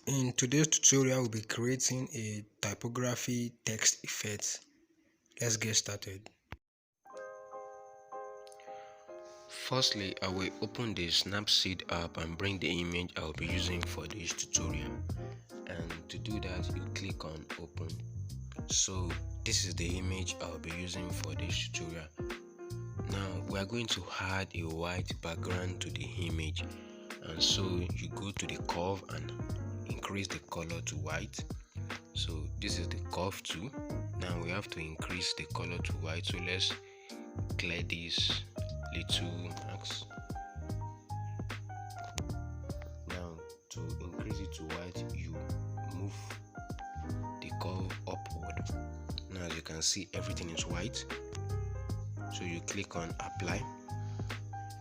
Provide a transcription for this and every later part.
In today's tutorial, we'll be creating a typography text effect. Let's get started. Firstly, I will open the Snapseed app and bring the image I'll be using for this tutorial. And to do that, you click on open. So this is the image I'll be using for this tutorial. Now we are going to add a white background to the image, and so you go to the curve and increase the color to white. So this is the curve tool. Now we have to increase the color to white, so let's clear this little marks. Now to increase it to white, you move the curve upward. Now as you can see, everything is white, so you click on apply.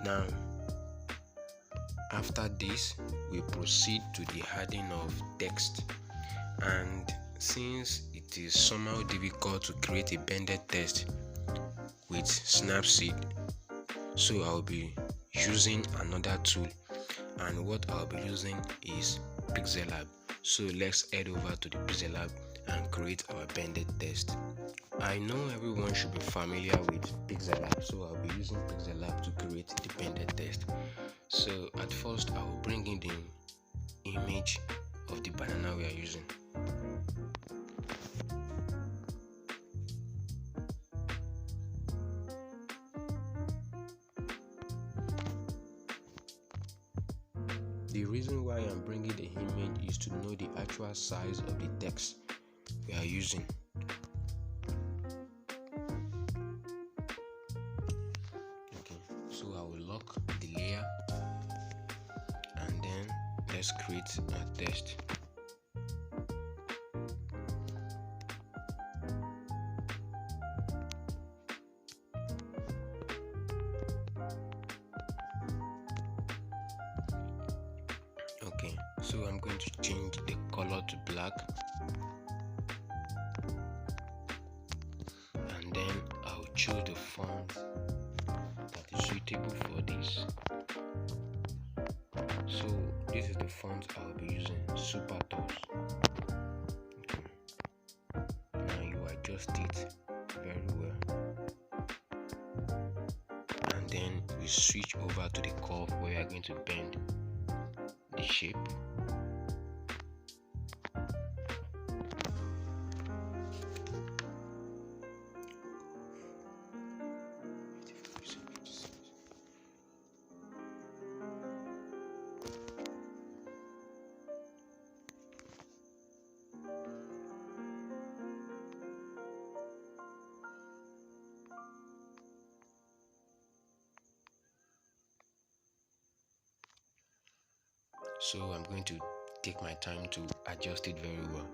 Now after this, we proceed to the adding of text, and since it is somehow difficult to create a bended text with Snapseed, so I'll be using another tool, and what I'll be using is Pixel Lab. So let's head over to the Pixel Lab and create our bended text. I know everyone should be familiar with Pixel Lab, so I'll be using Pixel Lab to create the bended text. So at first, I will bring in the image of the banana we are using. The reason why I'm bringing the image is to know the actual size of the text we are using. Okay, so I will lock the layer, and then let's create a text. Okay, so I'm going to change the color to black, and then I'll choose the font that is suitable for this. So this is the font I'll be using, Super Toss. Okay. Now you adjust it very well, and then we switch over to the curve where we are going to bend the shape. So I'm going to take my time to adjust it very well.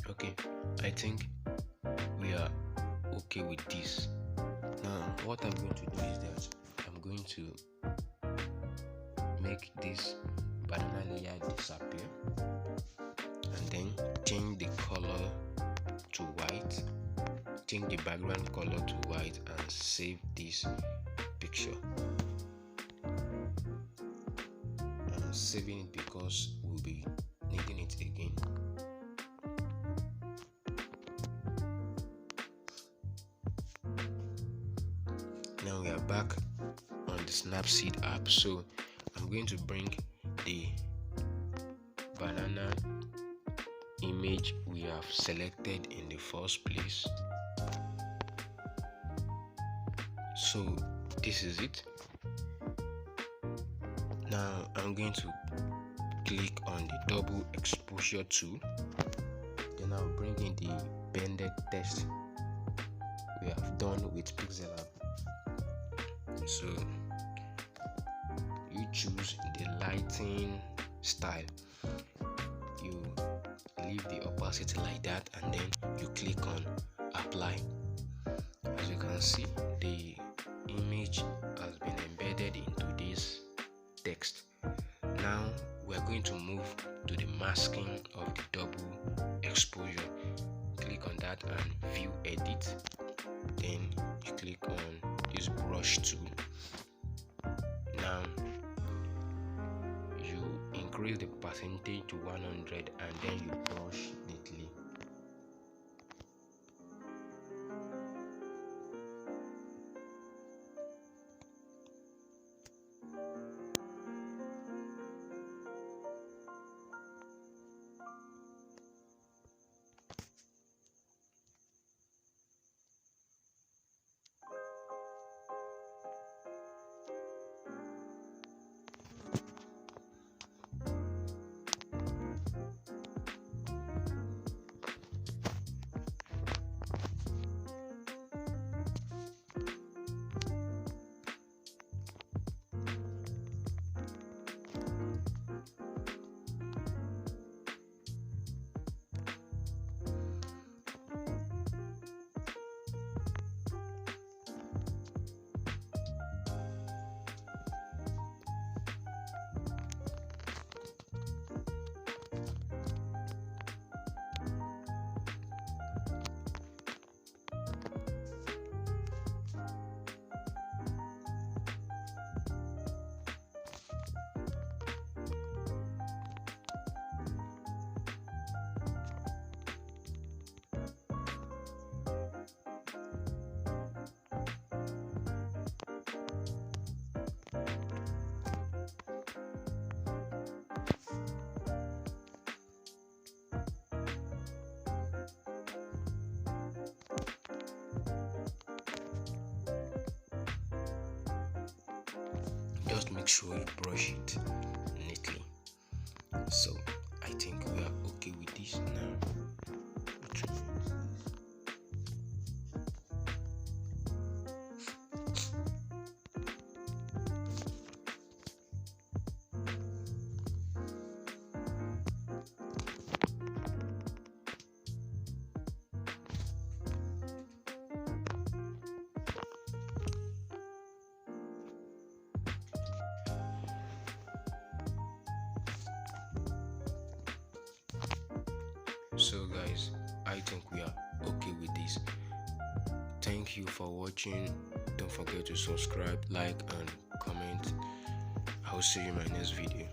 Okay, I think we are okay with this. Now what I'm going to do is that I'm going to make this banana layer disappear, and then change the color to white, change the background color to white, and save this picture. I'm saving it because we'll be needing it again. Now we are back on the Snapseed app, so I'm going to bring the banana image we have selected in the first place. So this is it. Now I'm going to click on the double exposure tool. Then I'll bring in the bended text we have done with Pixel Lab. So you choose the lighting style. You leave the opacity like that, and then you click on apply. As you can see, the image has been embedded into this text. Now we are going to move to the masking of the double exposure. Click on that and view edit. Then you click on this brush tool. Now you increase the percentage to 100 and then you brush neatly. Just make sure you brush it neatly. So I think we are okay with this now. So guys, I think we are okay with this. Thank you for watching. Don't forget to subscribe, like and comment. I'll see you in my next video.